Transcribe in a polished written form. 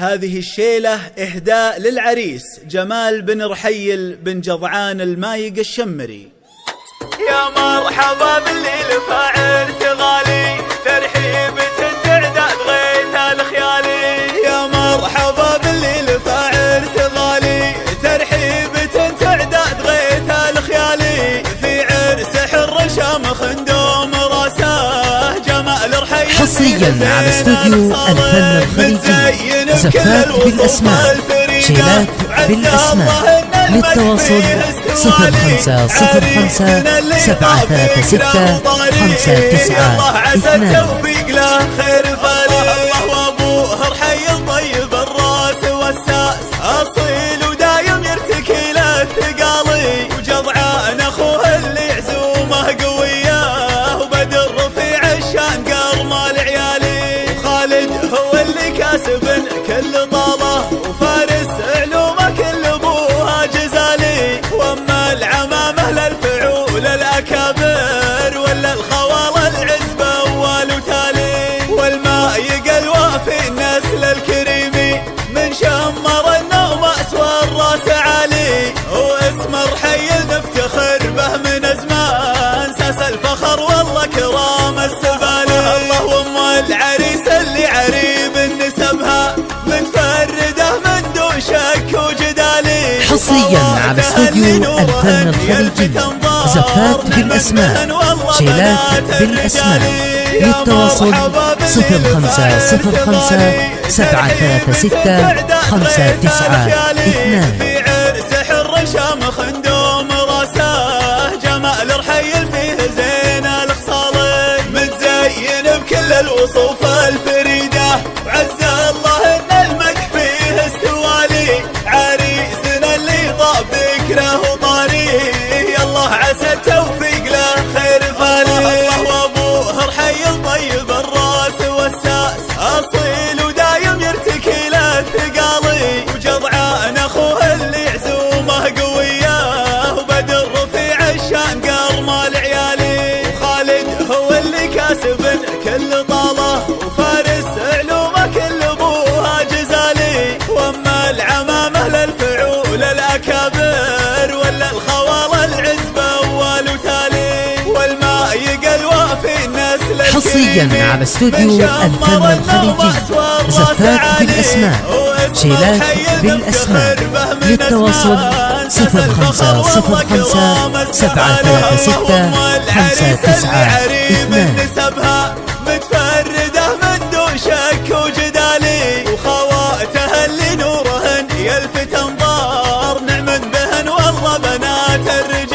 هذه الشيلة إهداء للعريس جمال بن رحيل بن جضعان المايق الشمري. يا مرحبا بالليل فاعل غالي ترحيب تعداد غيث الخيالي. يا مرحبا بالليل فاعل غالي ترحيب تعداد غيث الخيالي. في عرس حر شامخ ندوم راسه جمال رحيل. حصريا على استوديو الفن الخليجي زفات بالأسماء شيلات بالأسماء. للتواصل 0505 736 592. توفيق له خير فالله وابوه رحيل طيب الراس والساس اصيل ودايم يرتكي له الثقالي. وجضعان اخوه اللي عزومه قويه وبدر رفيع الشان قرمه العيالي. وخالد هو اللي كاسب كل طاله وفارس علومه كل ابوها جزالي. واما العمامه للفعول الاكابر ولا الخوال العزبه اول وتالي. والماء يقلوى في النسل الكريمي من شمر النوم اسوى الراس عالي. واسم رحيل نفتخر به من ازمان ساس الفخر والله كرام السبالي. الله وام العريس اللي عريب نسبها متفرده من دون شك وجدالي. حصريا على استوديو الفن الخليجي زفات بالأسماء شيلات بالأسماء. للتواصل 0505 736 592. في عرس حر شامخ ندوم راسه جمال رحيل فيه زين الخصال. متزين بكل الوصوف الفريده وعز الله ان المدح فيه استوالي. عريسنا اللي طاب ذكره وطاريه يالله عسى التوفيق له خير فالي. الله وابوه رحيل طيب الراس والساس اصيل ودايم يرتكي له الثقالي. وجضعان اخوه اللي عزومه قويه وبدر رفيع الشان قرمه العيالي. وخالد هو اللي كاسب كل طاله وفارس علومه كل ابوها جزالي. واما العمامه للفعول الاكابر ولا الخوال العزبه اول وتالي. والماء يقلوى في النسل حصريا على استوديو الفن الخليجي زفات بالأسماء شيلات بالأسماء. للتواصل 0505 736 592. نسبها متفرده من دون شك وجدالي. وخواتها اللي نورهن يلفت انظار نعم بهن والله بنات الرجال.